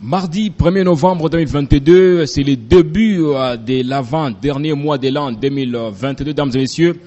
Mardi 1er novembre 2022, c'est le début de l'avant-dernier mois de l'an 2022, mesdames et messieurs.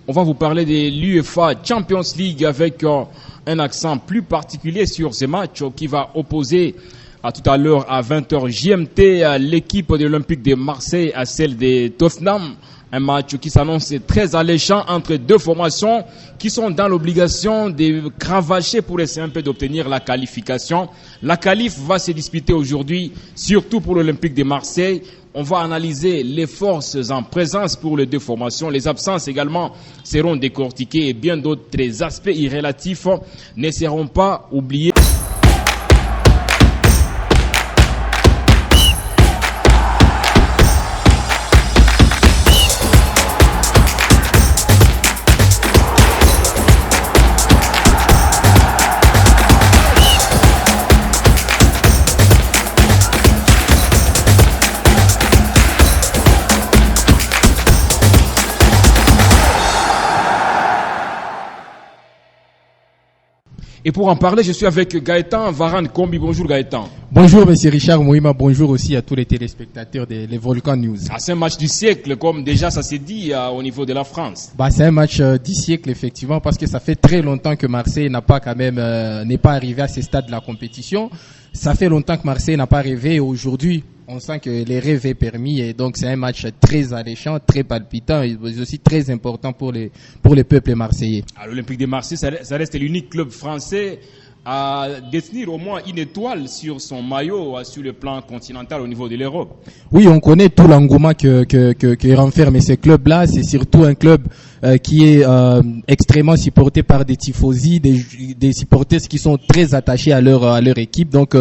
On va vous parler de l'UEFA Champions League avec un accent plus particulier sur ce match qui va opposer tout à l'heure à 20h GMT l'équipe de l'Olympique de Marseille à celle de Tottenham. Un match qui s'annonce très alléchant entre deux formations qui sont dans l'obligation de cravacher pour essayer un peu d'obtenir la qualification. La qualif va se disputer aujourd'hui, surtout pour l'Olympique de Marseille. On va analyser les forces en présence pour les deux formations. Les absences également seront décortiquées et bien d'autres aspects irrélatifs ne seront pas oubliés. Et pour en parler, je suis avec Gaëtan Varane Kombi. Bonjour Gaëtan. Bonjour Monsieur Richard Mouima, bonjour aussi à tous les téléspectateurs des Volcan News. C'est un match du siècle, comme déjà ça s'est dit au niveau de la France. C'est un match du siècle effectivement, parce que ça fait très longtemps que Marseille n'est pas arrivé à ce stade de la compétition. Ça fait longtemps que Marseille n'a pas rêvé et aujourd'hui, on sent que les rêves est permis et donc c'est un match très alléchant, très palpitant et aussi très important pour les peuples marseillais. L'Olympique de Marseille, ça reste l'unique club français à détenir au moins une étoile sur son maillot sur le plan continental au niveau de l'Europe. Oui, on connaît tout l'engouement que renferme ce club-là. C'est surtout un club qui est extrêmement supporté par des tifosi, des supporters qui sont très attachés à leur équipe. Donc,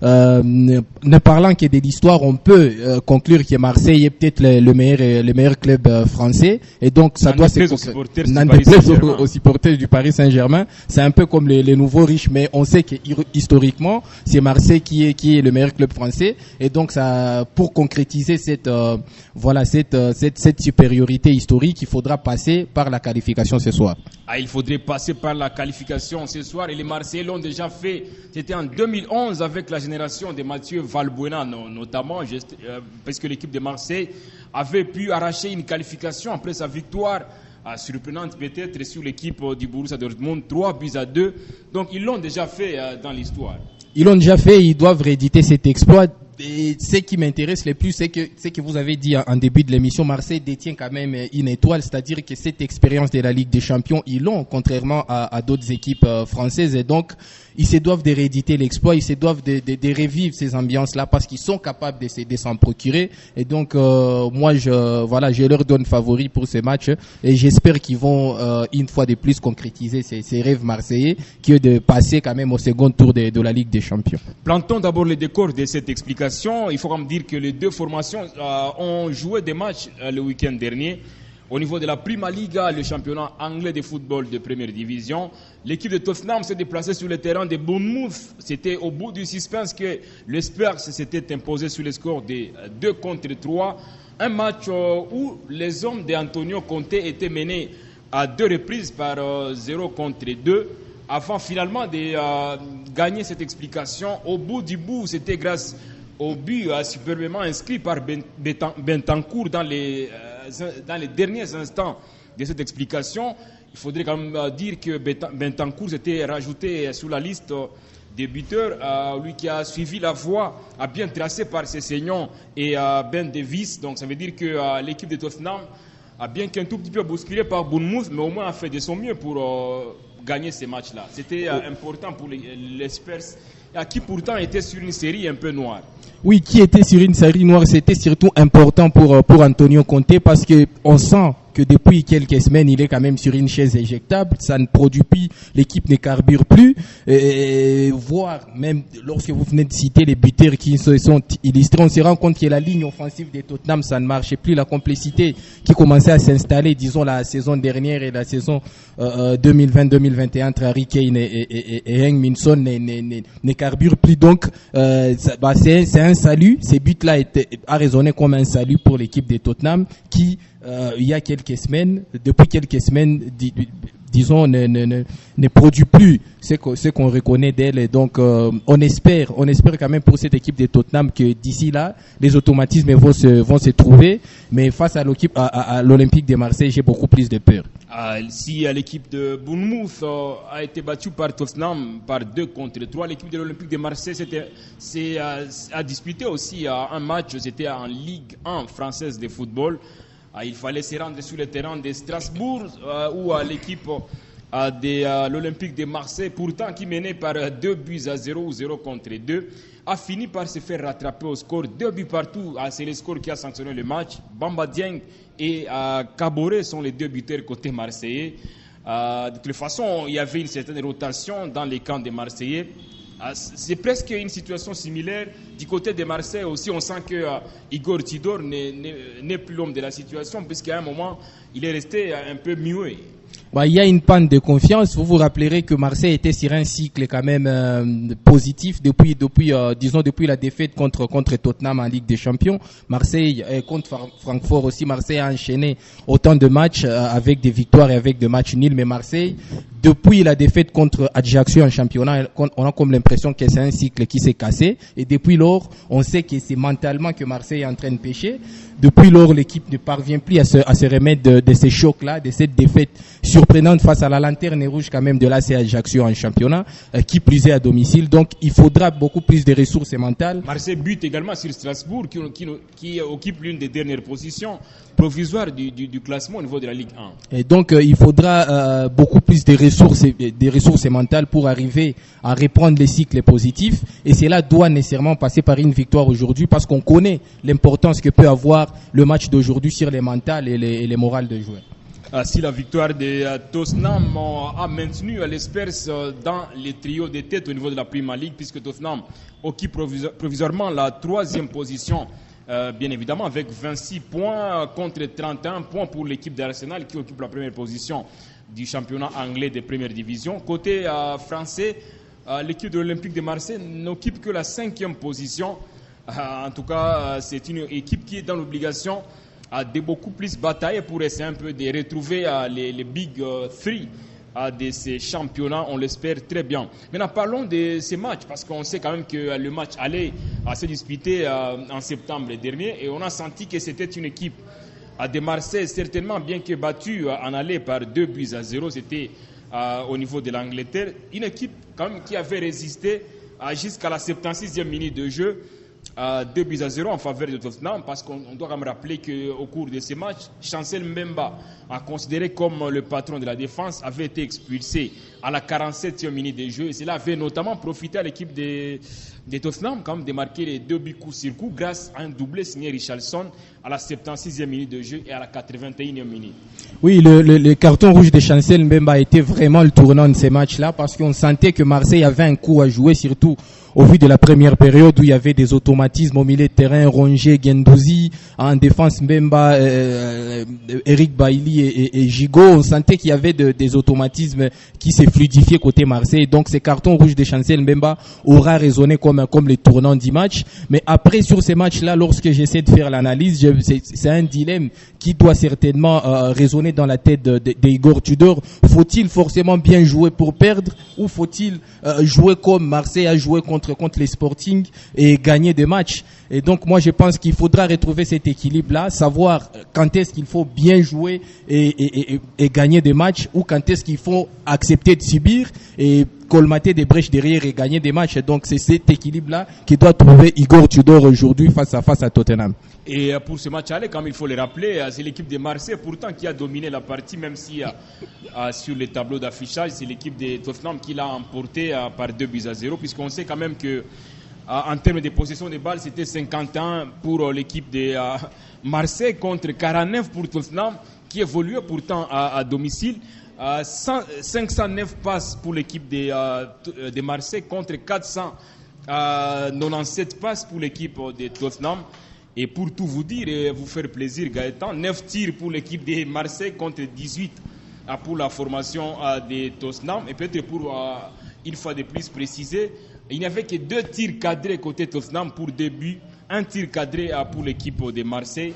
ne parlant que de l'histoire, on peut conclure que Marseille est peut-être le meilleur club français. Et donc, ça doit se aux supporters du Paris Saint-Germain. C'est un peu comme les nouveaux riches, mais on sait que historiquement, c'est Marseille qui est le meilleur club français. Et donc, ça, pour concrétiser cette supériorité historique, il faudra passer par la qualification ce soir. Il faudrait passer par la qualification ce soir et les Marseillais l'ont déjà fait. C'était en 2011 avec la génération de Mathieu Valbuena notamment, parce que l'équipe de Marseille avait pu arracher une qualification après sa victoire surprenante peut-être sur l'équipe du Borussia Dortmund, 3-2. Donc ils l'ont déjà fait dans l'histoire. Ils l'ont déjà fait, ils doivent rééditer cet exploit. Et ce qui m'intéresse le plus, c'est que vous avez dit en début de l'émission, Marseille détient quand même une étoile, c'est-à-dire que cette expérience de la Ligue des Champions, ils l'ont, contrairement à d'autres équipes françaises. Et donc, ils se doivent de rééditer l'exploit, ils se doivent de revivre ces ambiances-là parce qu'ils sont capables de s'en procurer. Et donc, moi, je leur donne favori pour ce match et j'espère qu'ils vont une fois de plus concrétiser ces rêves marseillais qui est de passer quand même au second tour de la Ligue des Champions. Plantons d'abord les décors de cette explication. Il faut me dire que les deux formations ont joué des matchs le week-end dernier. Au niveau de la Prima Liga, le championnat anglais de football de première division, l'équipe de Tottenham s'est déplacée sur le terrain de Bournemouth. C'était au bout du suspense que le Spurs s'était imposé sur le score de 2-3. Un match où les hommes d'Antonio Conte étaient menés à deux reprises par 0-2. Avant finalement de gagner cette explication, au bout du bout, c'était grâce au but superbement inscrit par Bentancur dans les derniers instants de cette explication. Il faudrait quand même dire que Bentancur s'était rajouté sur la liste des buteurs, lui qui a suivi la voie bien tracée par Sessegnon et Ben Davies. Donc ça veut dire que l'équipe de Tottenham a bien qu'un tout petit peu bousculé par Bournemouth, mais au moins a fait de son mieux pour gagner ces matchs-là. C'était important pour les Spurs, qui pourtant étaient sur une série un peu noire. Oui, qui était sur une série noire, c'était surtout important pour Antonio Conte parce que on sent que depuis quelques semaines, il est quand même sur une chaise éjectable, ça ne produit plus, l'équipe ne carbure plus, voire même lorsque vous venez de citer les buteurs qui se sont illustrés, on se rend compte que la ligne offensive de Tottenham, ça ne marchait plus, la complicité qui commençait à s'installer, disons la saison dernière et la saison 2020-2021 entre Harry Kane et Heung-min Son ne carbure plus, donc c'est un salut, ces buts-là a résonné comme un salut pour l'équipe de Tottenham qui il y a quelques semaines, depuis quelques semaines, disons, ne produit plus ce qu'on reconnaît d'elle. Et donc, on espère quand même pour cette équipe de Tottenham que d'ici là, les automatismes vont se trouver. Mais face à l'Olympique de Marseille, j'ai beaucoup plus de peur. Si l'équipe de Bournemouth a été battue par Tottenham par 2-3, l'équipe de l'Olympique de Marseille a disputé aussi un match, c'était en Ligue 1 française de football. Il fallait se rendre sur le terrain de Strasbourg où l'équipe de l'Olympique de Marseille, pourtant qui menait par 2-0 ou 0-2, a fini par se faire rattraper au score 2 buts partout. C'est le score qui a sanctionné le match. Bamba Dieng et Caboret sont les 2 buteurs côté marseillais. De toute façon, il y avait une certaine rotation dans les camps des Marseillais. C'est presque une situation similaire du côté de Marseille aussi. On sent que Igor Tudor n'est plus l'homme de la situation, puisqu'à un moment, il est resté un peu muet. Il y a une panne de confiance. Vous vous rappellerez que Marseille était sur un cycle quand même positif depuis la défaite contre Tottenham en Ligue des Champions. Marseille contre Francfort aussi. Marseille a enchaîné autant de matchs avec des victoires et avec des matchs nuls. Mais Marseille, depuis la défaite contre Ajaccio en championnat, on a comme l'impression que c'est un cycle qui s'est cassé. Et depuis lors, on sait que c'est mentalement que Marseille est en train de pêcher. Depuis lors, l'équipe ne parvient plus à se remettre de ces chocs-là, de cette défaite surprenante face à la lanterne rouge quand même de l'AC Ajaccio en championnat, qui plus est à domicile. Donc, il faudra beaucoup plus de ressources mentales. Marseille bute également sur Strasbourg, qui occupe l'une des dernières positions provisoires du classement au niveau de la Ligue 1. Et donc, il faudra beaucoup plus de ressources mentales pour arriver à reprendre les cycles positifs. Et cela doit nécessairement passer par une victoire aujourd'hui, parce qu'on connaît l'importance que peut avoir le match d'aujourd'hui sur les mentales et les morales des joueurs. Si la victoire de Tottenham a maintenu l'Espers dans les trios de tête au niveau de la Premier League, puisque Tottenham occupe provisoirement la 3e position, bien évidemment avec 26 points contre 31 points pour l'équipe d'Arsenal qui occupe la première position du championnat anglais de première division. Côté français, l'équipe de l'Olympique de Marseille n'occupe que la 5e position. En tout cas, c'est une équipe qui est dans l'obligation de beaucoup plus batailler pour essayer un peu de retrouver les Big Three de ces championnats, on l'espère très bien. Maintenant, parlons de ces matchs, parce qu'on sait quand même que le match allait se disputer en septembre dernier, et on a senti que c'était une équipe de Marseille, certainement bien que battue en aller par 2-0, c'était au niveau de l'Angleterre, une équipe quand même qui avait résisté jusqu'à la 76e minute de jeu, 2-0 en faveur de Tottenham, parce qu'on doit quand même rappeler qu'au cours de ces matchs, Chancel Mbemba, considéré comme le patron de la défense, avait été expulsé à la 47e minute de jeu, et cela avait notamment profité à l'équipe de Tottenham quand même de marquer les 2 buts coup sur coup grâce à un doublé signé Richarlison à la 76e minute de jeu et à la 81e minute. Oui, le carton rouge de Chancel Mbemba a été vraiment le tournant de ces matchs-là, parce qu'on sentait que Marseille avait un coup à jouer, surtout au vu de la première période où il y avait des automatismes au milieu de terrain, Rongier, Guendouzi, en défense Mbemba, Eric Bailly et Gigot. On sentait qu'il y avait des automatismes qui s'est fluidifié côté Marseille. Donc, ces cartons rouges de Chancel Mbemba aura résonné comme les tournants du match. Mais après, sur ces matchs-là, lorsque j'essaie de faire l'analyse, c'est un dilemme qui doit certainement résonner dans la tête d'Igor Tudor. Faut-il forcément bien jouer pour perdre, ou faut-il jouer comme Marseille a joué contre les Sporting et gagner des matchs? Et donc, moi, je pense qu'il faudra retrouver cet équilibre-là, savoir quand est-ce qu'il faut bien jouer et gagner des matchs, ou quand est-ce qu'il faut accepter de subir et colmater des brèches derrière et gagner des matchs. Et donc, c'est cet équilibre-là qui doit trouver Igor Tudor aujourd'hui face à Tottenham. Et pour ce match aller, comme il faut le rappeler, c'est l'équipe de Marseille pourtant qui a dominé la partie, même si sur les tableaux d'affichage, c'est l'équipe de Tottenham qui l'a emporté par 2-0, puisqu'on sait quand même que en termes de possession de balles, c'était 51 pour l'équipe de Marseille contre 49 pour Tottenham, qui évoluait pourtant à domicile. 509 passes pour l'équipe de Marseille contre 497 passes pour l'équipe de Tottenham. Et pour tout vous dire et vous faire plaisir, Gaëtan, 9 tirs pour l'équipe de Marseille contre 18 pour la formation de Tottenham. Et peut-être pour une fois de plus préciser, il n'y avait que 2 tirs cadrés côté Tottenham pour 2 buts, 1 tir cadré pour l'équipe de Marseille.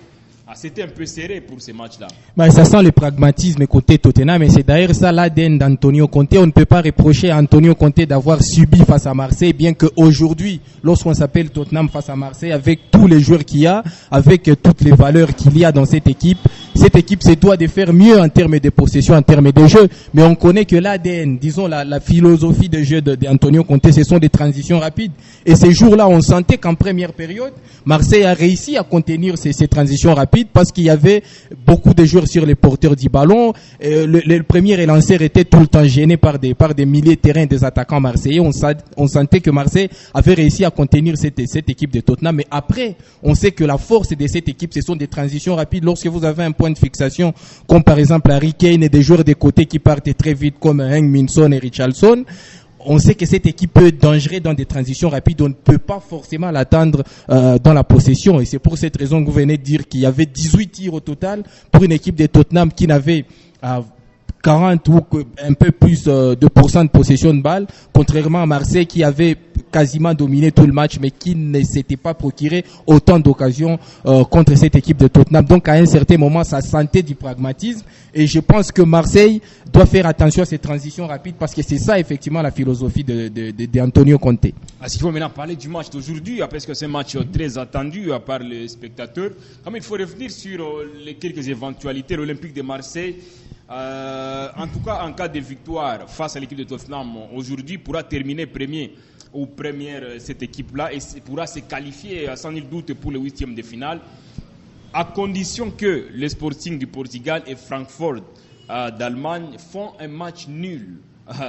C'était un peu serré pour ces matchs-là. Ça sent le pragmatisme côté Tottenham, et c'est d'ailleurs ça l'ADN d'Antonio Conte. On ne peut pas reprocher à Antonio Conte d'avoir subi face à Marseille, bien qu'aujourd'hui, lorsqu'on s'appelle Tottenham face à Marseille, avec tous les joueurs qu'il y a, avec toutes les valeurs qu'il y a dans cette équipe se doit de faire mieux en termes de possession, en termes de jeu. Mais on connaît que l'ADN, disons la philosophie de jeu d'Antonio Conte, ce sont des transitions rapides. Et ces jours-là, on sentait qu'en première période, Marseille a réussi à contenir ces transitions rapides parce qu'il y avait beaucoup de joueurs sur les porteurs du ballon. Le premier élanceur était tout le temps gêné par des milliers de terrains des attaquants marseillais. On sentait que Marseille avait réussi à contenir cette équipe de Tottenham. Mais après, on sait que la force de cette équipe, ce sont des transitions rapides. Lorsque vous avez un point de fixation, comme par exemple Harry Kane et des joueurs de côté qui partent très vite comme Heung-min Son et Richarlison, on sait que cette équipe peut être dangereuse dans des transitions rapides. On ne peut pas forcément l'attendre dans la possession. Et c'est pour cette raison que vous venez de dire qu'il y avait 18 tirs au total pour une équipe de Tottenham qui n'avait 40 ou un peu plus de pourcent de possession de balle, contrairement à Marseille qui avait quasiment dominé tout le match, mais qui ne s'était pas procuré autant d'occasions contre cette équipe de Tottenham. Donc à un certain moment, ça sentait du pragmatisme, et je pense que Marseille doit faire attention à ces transitions rapides, parce que c'est ça effectivement la philosophie d'Antonio Conte. S'il faut maintenant parler du match d'aujourd'hui, parce que c'est un match très attendu par les spectateurs, comme il faut revenir sur les quelques éventualités. L'Olympique de Marseille, en tout cas en cas de victoire face à l'équipe de Tottenham aujourd'hui, pourra terminer premier ou première cette équipe-là, et pourra se qualifier sans nul doute pour le 8e de finale, à condition que le Sporting du Portugal et Francfort d'Allemagne font un match nul.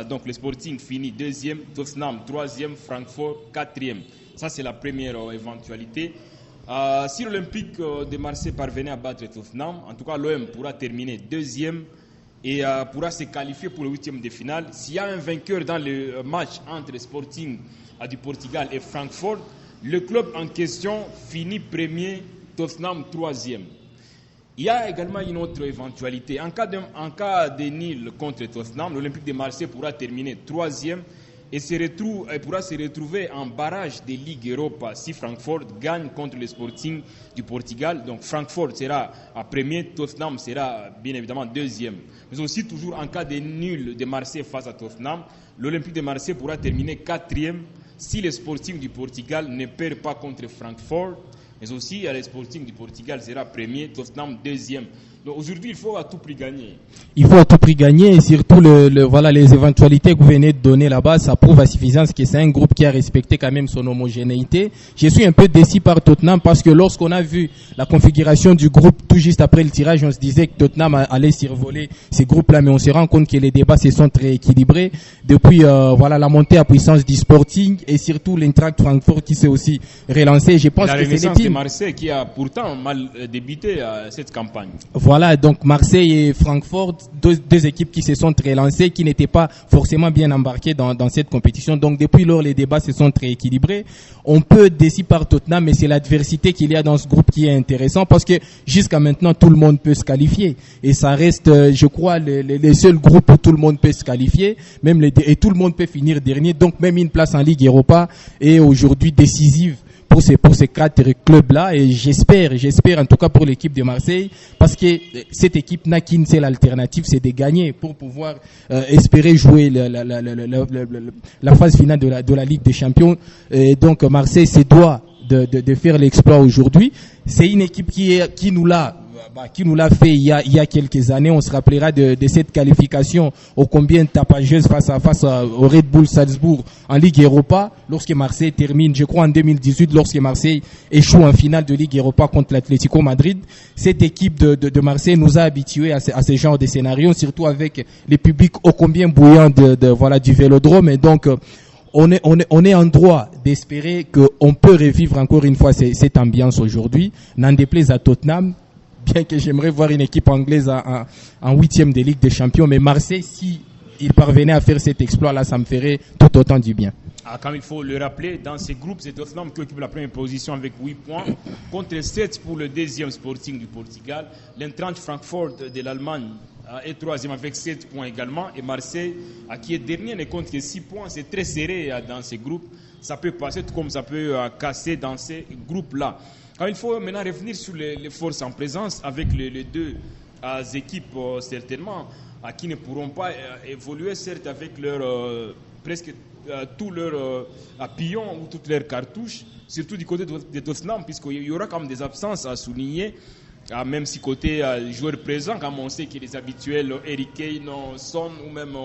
Donc le Sporting finit 2e, Tottenham 3e, Francfort 4e. Ça, c'est la première éventualité. Si l'Olympique de Marseille parvenait à battre Tottenham, en tout cas l'OM pourra terminer 2e et pourra se qualifier pour le 8e de finale. S'il y a un vainqueur dans le match entre Sporting du Portugal et Francfort, le club en question finit premier, Tottenham 3e. Il y a également une autre éventualité. En cas de nul contre Tottenham, l'Olympique de Marseille pourra terminer 3e et pourra se retrouver en barrage de Ligue Europa si Francfort gagne contre le Sporting du Portugal. Donc Francfort sera à premier, Tottenham sera bien évidemment 2e. Mais aussi toujours en cas de nul de Marseille face à Tottenham, l'Olympique de Marseille pourra terminer 4e si le Sporting du Portugal ne perd pas contre Francfort. Mais aussi, le Sporting du Portugal sera premier, Tottenham 2e. Donc aujourd'hui, il faut à tout prix gagner. Il faut à tout prix gagner, et surtout voilà, les éventualités que vous venez de donner là-bas, ça prouve à suffisance que c'est un groupe qui a respecté quand même son homogénéité. Je suis un peu déçu par Tottenham, parce que lorsqu'on a vu la configuration du groupe tout juste après le tirage, on se disait que Tottenham allait survoler ces groupes-là, mais on se rend compte que les débats se sont très équilibrés depuis voilà, la montée à puissance du Sporting, et surtout l'Eintracht Francfort qui s'est aussi relancé. Je pense que c'est l'équipe Marseille qui a pourtant mal débuté cette campagne. Voilà, donc Marseille et Francfort, deux équipes qui se sont très lancées, qui n'étaient pas forcément bien embarquées dans cette compétition. Donc depuis lors, les débats se sont très équilibrés. On peut décider par Tottenham, mais c'est l'adversité qu'il y a dans ce groupe qui est intéressant, parce que jusqu'à maintenant, tout le monde peut se qualifier. Et ça reste, je crois, les seuls groupes où tout le monde peut se qualifier, et tout le monde peut finir dernier. Donc même une place en Ligue Europa est aujourd'hui décisive pour ces 4 clubs-là, et j'espère en tout cas pour l'équipe de Marseille, parce que cette équipe n'a qu'une seule alternative, c'est de gagner pour pouvoir espérer jouer la phase finale de la Ligue des Champions. Et donc Marseille se doit de faire l'exploit aujourd'hui. C'est une équipe qui nous l'a fait il y a quelques années. On se rappellera de cette qualification ô combien tapageuse face au Red Bull Salzbourg en Ligue Europa, lorsque Marseille termine, je crois en 2018, lorsque Marseille échoue en finale de Ligue Europa contre l'Atlético Madrid. Cette équipe de Marseille nous a habitués à ce genre de scénario, surtout avec les publics ô combien bouillants du Vélodrome. Et donc on est en droit d'espérer qu'on peut revivre encore une fois cette ambiance aujourd'hui, n'en déplaise à Tottenham, bien que j'aimerais voir une équipe anglaise en 8e de Ligue des Champions. Mais Marseille, si il parvenait à faire cet exploit-là, ça me ferait tout autant du bien. Comme il faut le rappeler, dans ces groupes, c'est Tottenham qui occupe la première position avec 8 points, contre 7 pour le 2e Sporting du Portugal. L'Eintracht Francfort de l'Allemagne est troisième avec 7 points également. Et Marseille, qui est dernier, ne compte que 6 points. C'est très serré dans ces groupes. Ça peut passer tout comme ça peut casser dans ces groupes-là. Alors, il faut maintenant revenir sur les forces en présence avec les deux équipes, certainement, qui ne pourront pas évoluer, certes, avec presque tous leurs pions ou toutes leurs cartouches, surtout du côté de Tottenham, puisqu'il y aura quand même des absences à souligner. Même si côté joueurs présents, comme on sait que les habituels Eric Kane, Son ou même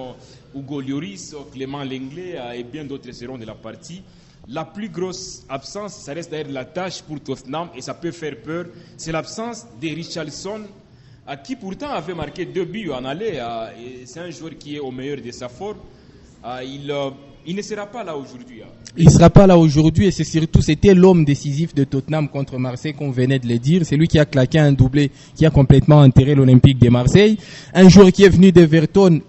Hugo Lloris, Clément Lenglet et bien d'autres seront de la partie. La plus grosse absence, ça reste d'ailleurs la tâche pour Tottenham et ça peut faire peur, c'est l'absence de Richarlison, qui pourtant avait marqué 2 buts en aller. Et c'est un joueur qui est au meilleur de sa forme. Il ne sera pas là aujourd'hui. Il ne sera pas là aujourd'hui et c'était l'homme décisif de Tottenham contre Marseille, qu'on venait de le dire. C'est lui qui a claqué un doublé, qui a complètement enterré l'Olympique de Marseille. Un joueur qui est venu d'Everton,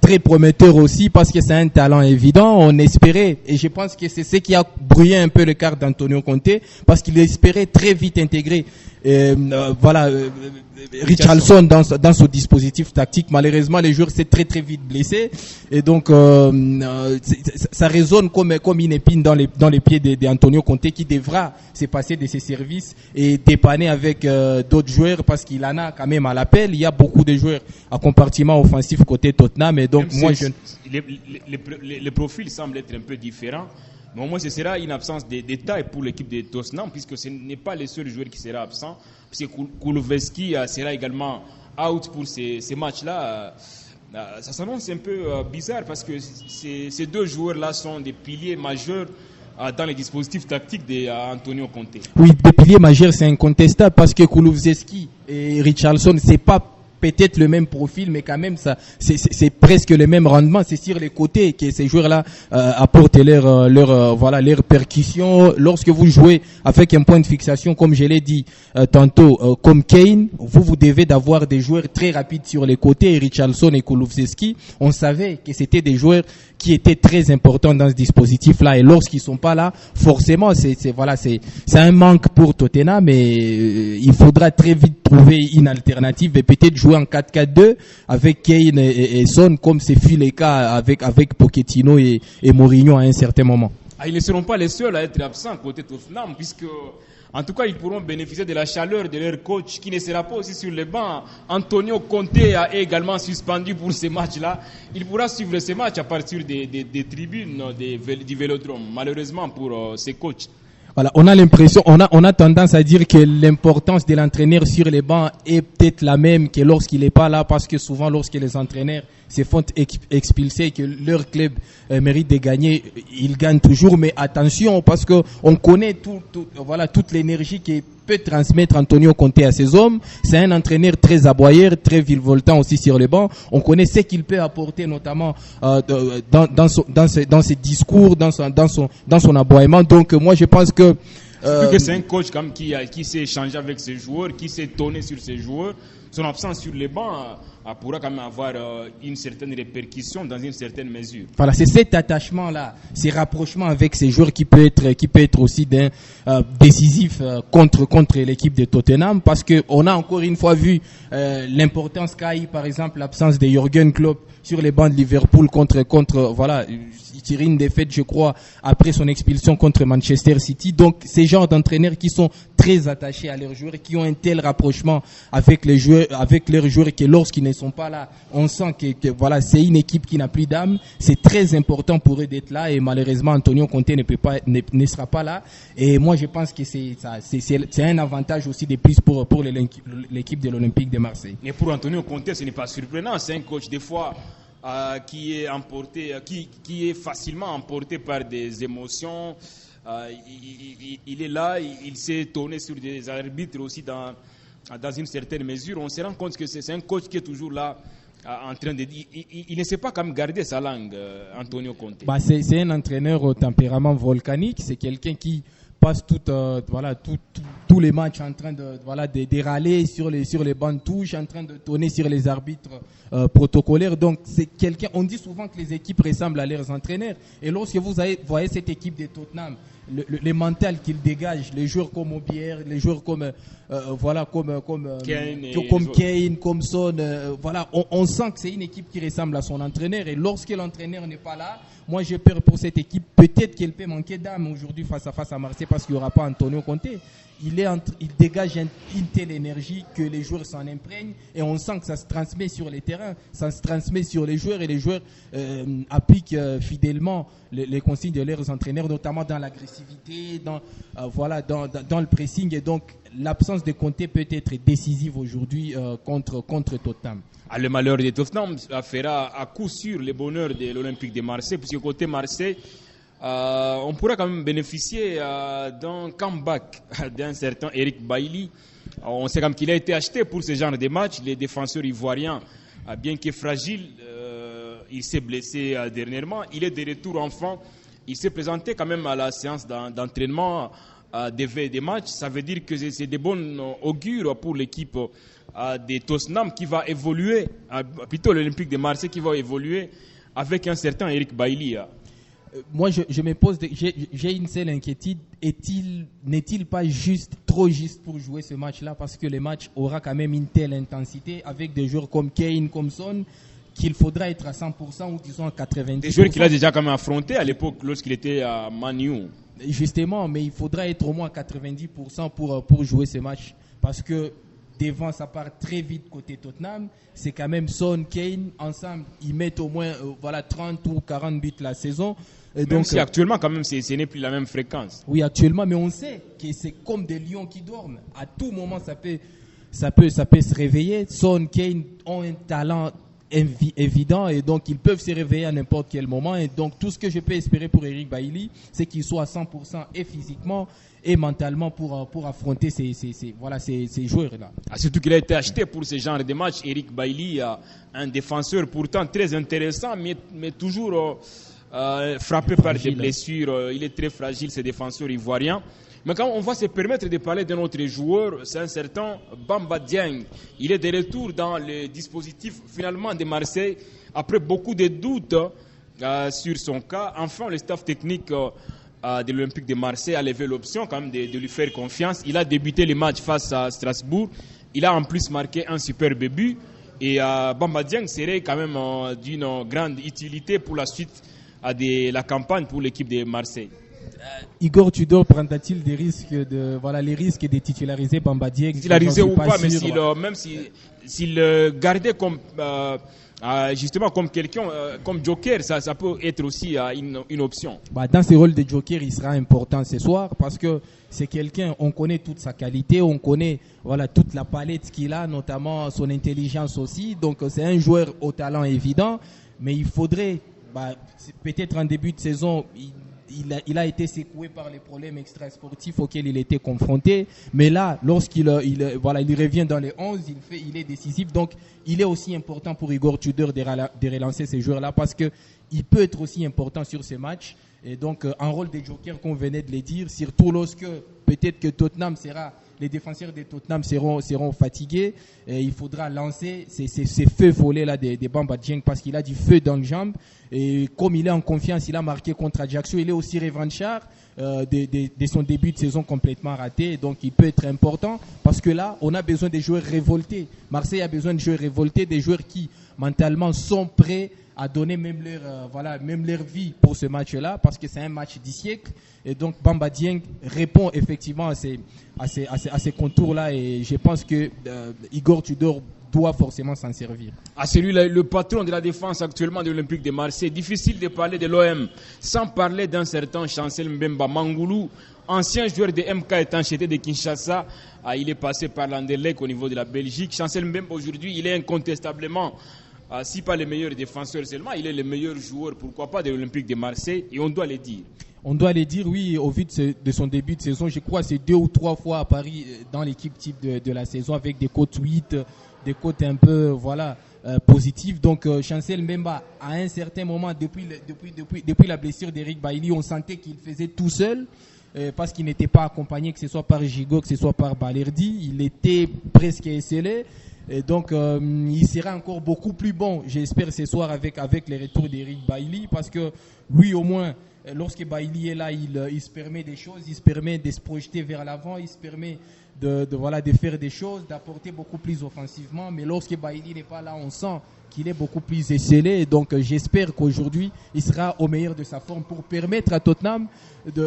très prometteur aussi, parce que c'est un talent évident. On espérait, et je pense que c'est ce qui a brouillé un peu le quart d'Antonio Conte, parce qu'il espérait très vite intégrer Richarlison dans son dispositif tactique. Malheureusement, les joueurs s'est très très vite blessé et donc ça résonne comme une épine dans les pieds d'Antonio Conte, qui devra se passer de ses services et dépanner avec d'autres joueurs, parce qu'il en a quand même à l'appel. Il y a beaucoup de joueurs à compartiment offensif côté Tottenham et donc les profils semblent être un peu différents. Mais au moins, ce sera une absence de taille pour l'équipe de Tottenham, puisque ce n'est pas le seul joueur qui sera absent. Puisque Kulusevski sera également out pour ces matchs-là. Ça s'annonce un peu bizarre, parce que ces deux joueurs-là sont des piliers majeurs dans les dispositifs tactiques d'Antonio Conte. Oui, des piliers majeurs, c'est incontestable, parce que Kulusevski et Richarlison, c'est pas peut-être le même profil, mais quand même c'est presque le même rendement. C'est sur les côtés que ces joueurs-là apportent leur percussion. Lorsque vous jouez avec un point de fixation, comme je l'ai dit tantôt, comme Kane, vous devez d'avoir des joueurs très rapides sur les côtés. Richarlison et Kulusevski, on savait que c'était des joueurs qui étaient très importants dans ce dispositif-là, et lorsqu'ils sont pas là, forcément c'est un manque pour Tottenham, mais il faudra très vite trouver une alternative et peut-être jouer en 4-4-2 avec Kane et Son, comme ce fut le cas avec Pochettino et Mourinho à un certain moment. Ils ne seront pas les seuls à être absents côté Tottenham, puisque en tout cas, ils pourront bénéficier de la chaleur de leur coach, qui ne sera pas aussi sur le banc. Antonio Conte a également suspendu pour ces matchs-là. Il pourra suivre ces matchs à partir des tribunes du Vélodrome, malheureusement pour ses coachs. Voilà, on a l'impression, on a tendance à dire que l'importance de l'entraîneur sur les bancs est peut-être la même que lorsqu'il n'est pas là, parce que souvent lorsque les entraîneurs se font expulser et que leur club mérite de gagner, ils gagnent toujours. Mais attention, parce que on connaît toute l'énergie qui peut transmettre Antonio Conte à ses hommes. C'est un entraîneur très aboyeur, très virevoltant aussi sur les bancs. On connaît ce qu'il peut apporter, notamment dans ses discours, dans son aboiement. Donc moi je pense que c'est un coach comme qui sait échanger avec ses joueurs, qui sait tourner sur ses joueurs. Son absence sur les bancs pourra quand même avoir une certaine répercussion dans une certaine mesure. Voilà, c'est cet attachement-là, ces rapprochements avec ces joueurs qui peut être aussi décisif contre l'équipe de Tottenham, parce que on a encore une fois vu l'importance qu'a eu par exemple l'absence de Jürgen Klopp sur les bancs de Liverpool contre il tire une défaite, je crois, après son expulsion contre Manchester City. Donc ces genres d'entraîneurs qui sont très attachés à leurs joueurs, qui ont un tel rapprochement avec leurs joueurs, que lorsqu'ils ne sont pas là, on sent que c'est une équipe qui n'a plus d'âme. C'est très important pour eux d'être là, et malheureusement Antonio Conte ne sera pas là. Et moi je pense que c'est un avantage aussi de plus pour l'équipe de l'Olympique de Marseille. Mais pour Antonio Conte, ce n'est pas surprenant. C'est un coach des fois qui est emporté, qui est facilement emporté par des émotions. Il est là, il s'est tourné sur des arbitres aussi dans une certaine mesure. On se rend compte que c'est un coach qui est toujours là en train de dire. Il ne sait pas comme garder sa langue, Antonio Conte. C'est un entraîneur au tempérament volcanique. C'est quelqu'un qui passe tous les matchs en train de râler sur les bancs de touche, en train de tourner sur les arbitres protocolaires. Donc c'est quelqu'un, on dit souvent que les équipes ressemblent à leurs entraîneurs, et lorsque vous voyez cette équipe de Tottenham, les mentales qu'il dégage, les joueurs comme Aubière, les joueurs comme Kane, comme Son, voilà, on sent que c'est une équipe qui ressemble à son entraîneur, et lorsque l'entraîneur n'est pas là, moi j'ai peur pour cette équipe, peut-être qu'elle peut manquer d'âme aujourd'hui face à Marseille parce qu'il n'y aura pas Antonio Conte. Il dégage une telle énergie que les joueurs s'en imprègnent, et on sent que ça se transmet sur les terrains, ça se transmet sur les joueurs, et les joueurs appliquent fidèlement les consignes de leurs entraîneurs, notamment dans l'agressivité, dans le pressing, et donc l'absence de Conte peut être décisive aujourd'hui contre Tottenham. Le malheur de Tottenham fera à coup sûr le bonheur de l'Olympique de Marseille, puisque côté Marseille, on pourra quand même bénéficier d'un comeback d'un certain Eric Bailly. On sait comme qu'il a été acheté pour ce genre de match. Les défenseurs ivoiriens, bien que fragile, il s'est blessé dernièrement. Il est de retour enfin. Il s'est présenté quand même à la séance d'entraînement des veilles des matchs. Ça veut dire que c'est de bonnes augures pour l'équipe de Tottenham qui va évoluer, plutôt l'Olympique de Marseille qui va évoluer avec un certain Eric Bailly. Moi, je me pose, j'ai une seule inquiétude. N'est-il pas trop juste pour jouer ce match-là, parce que le match aura quand même une telle intensité avec des joueurs comme Kane, comme Son, qu'il faudra être à 100% ou disons à 90%. Des joueurs qu'il a déjà quand même affronté à l'époque lorsqu'il était à Man U. Justement, mais il faudra être au moins à 90% pour jouer ce match, parce que devant, ça part très vite côté Tottenham. C'est quand même Son, Kane, ensemble, ils mettent au moins 30 ou 40 buts la saison. Donc, si actuellement, quand même, ce n'est plus la même fréquence. Oui, actuellement, mais on sait que c'est comme des lions qui dorment. À tout moment, ça peut se réveiller. Son, Kane ont un talent évident, et donc ils peuvent se réveiller à n'importe quel moment. Et donc, tout ce que je peux espérer pour Eric Bailly, c'est qu'il soit à 100% et physiquement et mentalement pour affronter ces joueurs-là. Surtout qu'il a été acheté pour ce genre de match. Eric Bailly, un défenseur pourtant très intéressant, mais toujours frappé par des blessures. Il est très fragile, ce défenseur ivoirien. Mais quand on va se permettre de parler d'un autre joueur, c'est un certain Bamba Dieng. Il est de retour dans le dispositif finalement de Marseille après beaucoup de doutes sur son cas. Enfin, le staff technique de l'Olympique de Marseille a levé l'option quand même de lui faire confiance. Il a débuté le match face à Strasbourg. Il a en plus marqué un superbe but. Et Bamba Dieng serait quand même d'une grande utilité pour la suite de la campagne pour l'équipe de Marseille. Igor Tudor prendra-t-il les risques de titulariser Bamba Dieng? Titulariser ou pas, mais même s'il gardait comme justement comme quelqu'un, comme joker, ça peut être aussi une option. Dans ce rôle de joker, il sera important ce soir, parce que c'est quelqu'un, on connaît toute sa qualité, on connaît toute la palette qu'il a, notamment son intelligence aussi. Donc c'est un joueur au talent évident, mais il faudrait, peut-être en début de saison, il a été secoué par les problèmes extrasportifs auxquels il était confronté, mais là, lorsqu'il revient dans les 11, il est décisif. Donc il est aussi important pour Igor Tudor de relancer ces joueurs-là, parce qu'il peut être aussi important sur ces matchs. Et donc en rôle de joker, qu'on venait de le dire, surtout lorsque peut-être que les défenseurs de Tottenham seront fatigués, et il faudra lancer ces feux volets-là de Bamba Dieng, parce qu'il a du feu dans les jambes. Et comme il est en confiance, il a marqué contre Ajaccio, il est aussi revanchard de son début de saison complètement raté. Donc il peut être important, parce que là, on a besoin de joueurs révoltés. Marseille a besoin de joueurs révoltés, des joueurs qui mentalement sont prêts à donner même leur vie pour ce match-là, parce que c'est un match du siècle. Et donc Bamba Dieng répond effectivement à ces contours-là, et je pense que Igor Tudor doit forcément s'en servir. Celui-là, le patron de la défense actuellement de l'Olympique de Marseille. Difficile de parler de l'OM sans parler d'un certain Chancel Mbemba Mangoulou, ancien joueur de MK Étanchéité de Kinshasa. Il est passé par l'Anderlecht au niveau de la Belgique. Chancel Mbemba, aujourd'hui, il est incontestablement, si pas le meilleur défenseur seulement, il est le meilleur joueur, pourquoi pas, de l'Olympique de Marseille, et on doit le dire. On doit le dire, oui, au vu de son début de saison. Je crois que c'est 2 ou 3 fois à Paris dans l'équipe type de la saison, avec des cotes 8, des cotes un peu positives. Donc Chancel Mbemba, à un certain moment, depuis la blessure d'Eric Bailly, on sentait qu'il faisait tout seul, parce qu'il n'était pas accompagné, que ce soit par Gigot, que ce soit par Balerdi. Il était presque esselé. Et donc il sera encore beaucoup plus bon, j'espère, ce soir avec les retours d'Eric Bailly, parce que lui, au moins, Lorsque Bailly est là, il se permet des choses, il se permet de se projeter vers l'avant, il se permet de faire des choses, d'apporter beaucoup plus offensivement. Mais lorsque Bailly n'est pas là, on sent qu'il est beaucoup plus esselé. Donc j'espère qu'aujourd'hui, il sera au meilleur de sa forme pour permettre à Tottenham,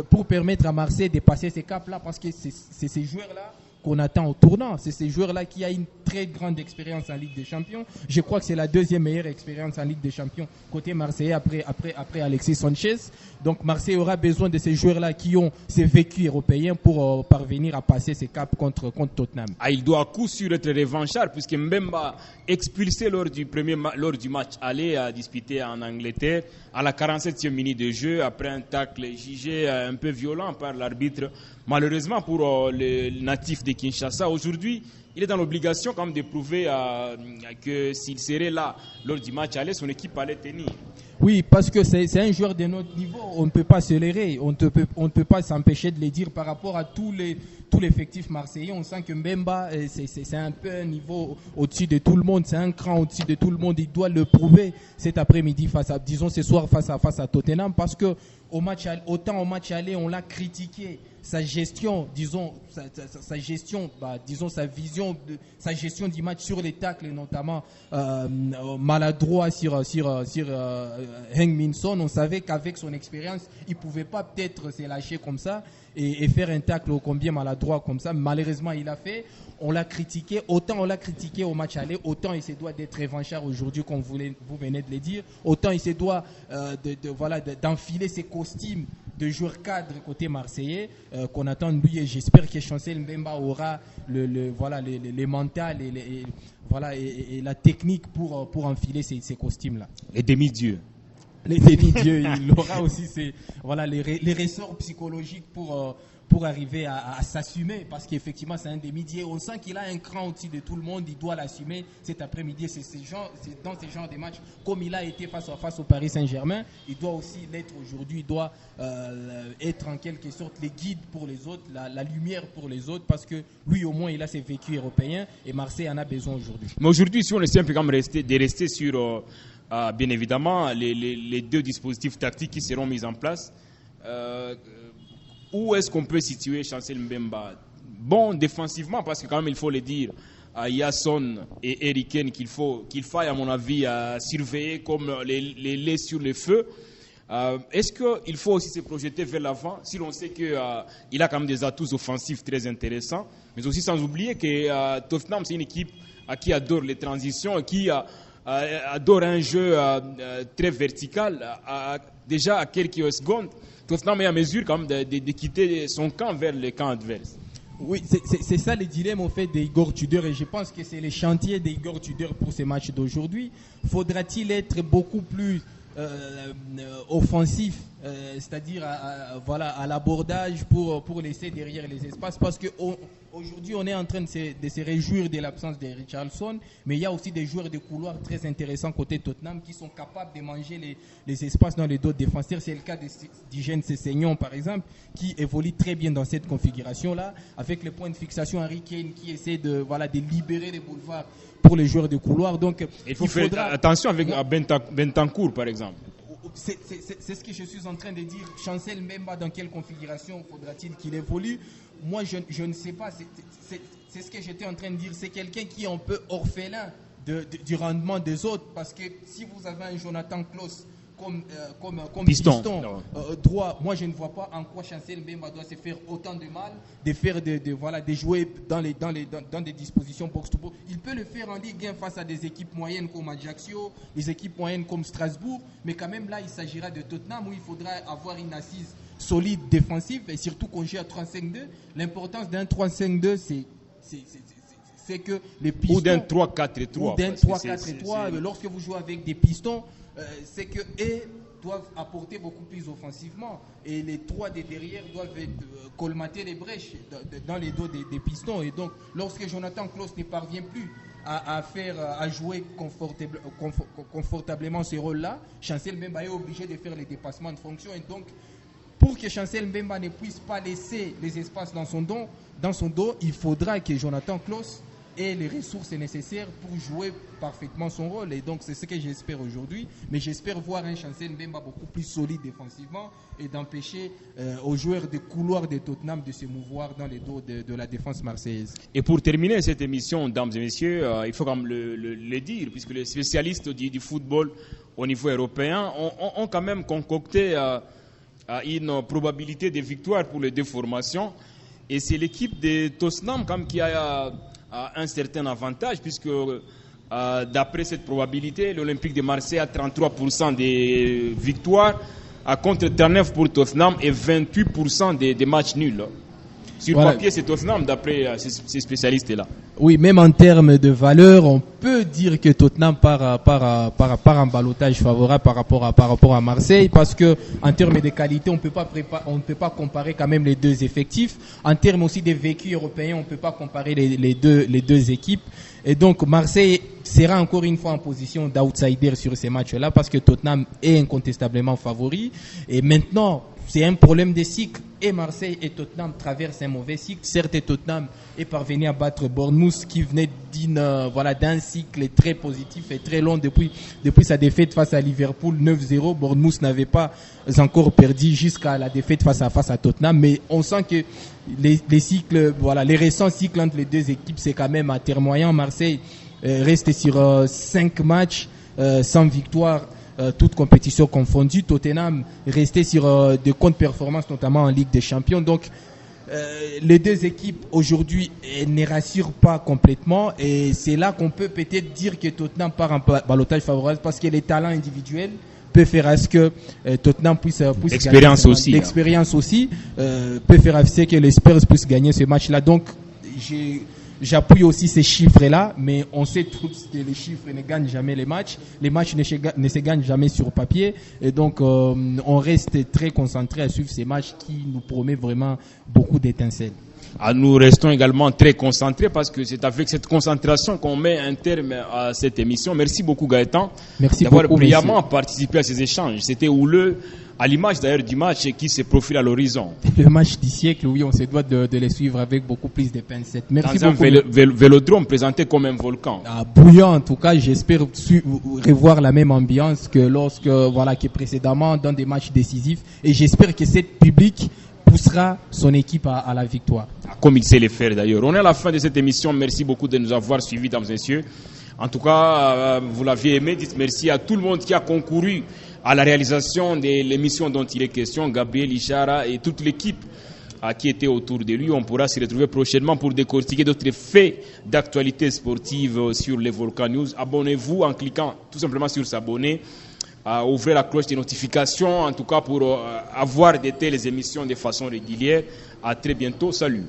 pour permettre à Marseille de passer ces caps-là, parce que c'est ces joueurs-là qu'on attend au tournant. C'est ces joueurs-là qui ont une très grande expérience en Ligue des Champions. Je crois que c'est la deuxième meilleure expérience en Ligue des Champions côté marseillais après Alexis Sanchez. Donc Marseille aura besoin de ces joueurs-là qui ont ces vécus européens pour parvenir à passer ces caps contre Tottenham. Il doit à coup sûr être revanchard, puisque Mbemba, expulsé lors du match aller à disputer en Angleterre, à la 47e minute de jeu, après un tacle jugé un peu violent par l'arbitre, malheureusement pour le natif de Kinshasa. Aujourd'hui, il est dans l'obligation quand même de prouver que s'il serait là lors du match aller, son équipe allait tenir. Oui, parce que c'est un joueur de notre niveau, on ne peut pas se leurrer, on ne peut pas s'empêcher de le dire par rapport à tout l'effectif marseillais. On sent que Mbemba, c'est un peu un niveau au-dessus de tout le monde, c'est un cran au-dessus de tout le monde. Il doit le prouver cet après-midi ce soir face à Tottenham, parce que autant au match aller, on l'a critiqué. Sa gestion, sa vision, sa gestion du match sur les tacles, notamment maladroit sur Heung-min Son. On savait qu'avec son expérience, il pouvait pas peut-être se lâcher comme ça et faire un tacle ô combien maladroit comme ça. Malheureusement, il a fait. On l'a critiqué. Autant on l'a critiqué au match aller, autant il se doit d'être revanchard aujourd'hui, comme vous venez de le dire. Autant il se doit d'enfiler ses costumes de joueur cadre côté marseillais qu'on attend de lui, et j'espère que Chancel Mbemba aura les mentales et la technique pour enfiler ces costumes-là. Les demi-dieux. Les demi-dieux, il aura aussi les ressorts psychologiques pour arriver à s'assumer, parce qu'effectivement c'est un demi-dieu. On sent qu'il a un cran au-dessus de tout le monde, il doit l'assumer cet après-midi. C'est dans ces genres de matchs, comme il a été face au Paris Saint-Germain, il doit aussi l'être aujourd'hui. Il doit être en quelque sorte le guide pour les autres, la lumière pour les autres, parce que lui au moins il a ses vécus européens et Marseille en a besoin aujourd'hui. Mais aujourd'hui, si on essaie un peu de rester sur bien évidemment les deux dispositifs tactiques qui seront mis en place, où est-ce qu'on peut situer Chancel Mbemba? Bon, défensivement, parce que quand même, il faut le dire, il y a Son et Harry Kane qu'il faille, à mon avis, surveiller comme les laits sur le feu. Est-ce qu'il faut aussi se projeter vers l'avant, si l'on sait qu'il a quand même des atouts offensifs très intéressants, mais aussi sans oublier que Tottenham, c'est une équipe qui adore les transitions, qui adore un jeu très vertical. Déjà à quelques secondes, Tottenham est à mesure quand même de quitter son camp vers le camp adverse. Oui, c'est ça le dilemme au fait d'Igor Tudor, et je pense que c'est le chantier d'Igor Tudor pour ces matchs d'aujourd'hui. Faudra-t-il être beaucoup plus offensif, c'est-à-dire à l'abordage pour laisser derrière les espaces, parce que aujourd'hui on est en train de se réjouir de l'absence de Richarlison, mais il y a aussi des joueurs de couloir très intéressants côté Tottenham qui sont capables de manger les espaces dans les dos défenseurs. C'est le cas d'Hygiène Sessegnon par exemple, qui évolue très bien dans cette configuration-là, avec le point de fixation Harry Kane qui essaie de libérer les boulevards pour les joueurs de couloir. Donc il faudra attention avec Bentancur par exemple. C'est ce que je suis en train de dire. Chancel Mbemba, dans quelle configuration faudra-t-il qu'il évolue? Moi, je ne sais pas. C'est ce que j'étais en train de dire. C'est quelqu'un qui est un peu orphelin du rendement des autres. Parce que si vous avez un Jonathan Klaus comme piston droit, moi je ne vois pas en quoi Chancel Mbemba doit se faire autant de mal de jouer dans des dispositions box-to-box. Il peut le faire en Ligue 1 face à des équipes moyennes comme Ajaccio, des équipes moyennes comme Strasbourg, mais quand même là il s'agira de Tottenham où il faudra avoir une assise solide défensive, et surtout qu'on joue à 3-5-2. L'importance d'un 3-5-2, c'est que les pistons, ou d'un 3-4-3, ou d'un 3-4-3, lorsque vous jouez avec des pistons, c'est que doivent apporter beaucoup plus offensivement, et les trois de derrière doivent colmater les brèches dans les dos des pistons. Et donc lorsque Jonathan Klaus ne parvient plus à jouer confortablement ce rôle-là, Chancel Mbemba est obligé de faire les dépassements de fonction. Et donc pour que Chancel Mbemba ne puisse pas laisser les espaces dans son dos, il faudra que Jonathan Klaus ait les ressources nécessaires pour jouer parfaitement son rôle. Et donc, c'est ce que j'espère aujourd'hui. Mais j'espère voir un Chancel Mbemba beaucoup plus solide défensivement et d'empêcher aux joueurs de couloir de Tottenham de se mouvoir dans les dos de la défense marseillaise. Et pour terminer cette émission, mesdames et messieurs, il faut quand même le dire, puisque les spécialistes du football au niveau européen ont quand même concocté une probabilité de victoire pour les deux formations. Et c'est l'équipe de Tottenham quand même qui a un certain avantage, puisque d'après cette probabilité, l'Olympique de Marseille a 33% des victoires, contre 39% pour Tottenham et 28% des matchs nuls. Sur papier, c'est Tottenham d'après ces spécialistes-là. Oui, même en termes de valeur, on peut dire que Tottenham part en ballottage favorable par rapport à Marseille, parce que en termes de qualité, on ne peut pas comparer quand même les deux effectifs. En termes aussi de vécu européen, on ne peut pas comparer les deux équipes. Et donc Marseille sera encore une fois en position d'outsider sur ces matchs-là, parce que Tottenham est incontestablement favori. Et maintenant, c'est un problème de cycle. Et Marseille et Tottenham traversent un mauvais cycle. Certes, Tottenham est parvenu à battre Bournemouth, qui venait d'un cycle très positif et très long depuis sa défaite face à Liverpool 9-0. Bournemouth n'avait pas encore perdu jusqu'à la défaite face à Tottenham. Mais on sent que les cycles, les récents cycles entre les deux équipes, c'est quand même atermoyant. Marseille reste sur 5 matchs sans victoire, toute compétition confondue. Tottenham restait sur de contre-performances, notamment en Ligue des Champions. Donc, les deux équipes aujourd'hui ne rassurent pas complètement, et c'est là qu'on peut peut-être dire que Tottenham part en ballottage favorable, parce que les talents individuels peut faire à ce que Tottenham puisse l'expérience gagner. Aussi, l'expérience aussi peut faire à ce que les Spurs puissent gagner ce match-là. Donc, j'appuie aussi ces chiffres-là, mais on sait tous que les chiffres ne gagnent jamais les matchs. Les matchs ne se gagnent jamais sur papier. Et donc, on reste très concentré à suivre ces matchs qui nous promettent vraiment beaucoup d'étincelles. Nous restons également très concentrés, parce que c'est avec cette concentration qu'on met un terme à cette émission. Merci beaucoup Gaëtan d'avoir brillamment participé à ces échanges. C'était houleux, à l'image d'ailleurs du match qui se profile à l'horizon. Le match du siècle, oui, on se doit de les suivre avec beaucoup plus de pincettes. Merci beaucoup. Dans un vélodrome présenté comme un volcan. Bouillant, en tout cas, j'espère revoir la même ambiance que précédemment dans des matchs décisifs. Et j'espère que cette public poussera son équipe à la victoire. Comme il sait le faire d'ailleurs. On est à la fin de cette émission. Merci beaucoup de nous avoir suivis, mesdames et messieurs. En tout cas, vous l'aviez aimé. Dites merci à tout le monde qui a concouru à la réalisation de l'émission dont il est question. Gabriel Ishara et toute l'équipe qui était autour de lui. On pourra se retrouver prochainement pour décortiquer d'autres faits d'actualité sportive sur les Volcan News. Abonnez-vous en cliquant tout simplement sur s'abonner. Ouvrez la cloche de notification, en tout cas pour avoir de telles émissions de façon régulière. À très bientôt. Salut.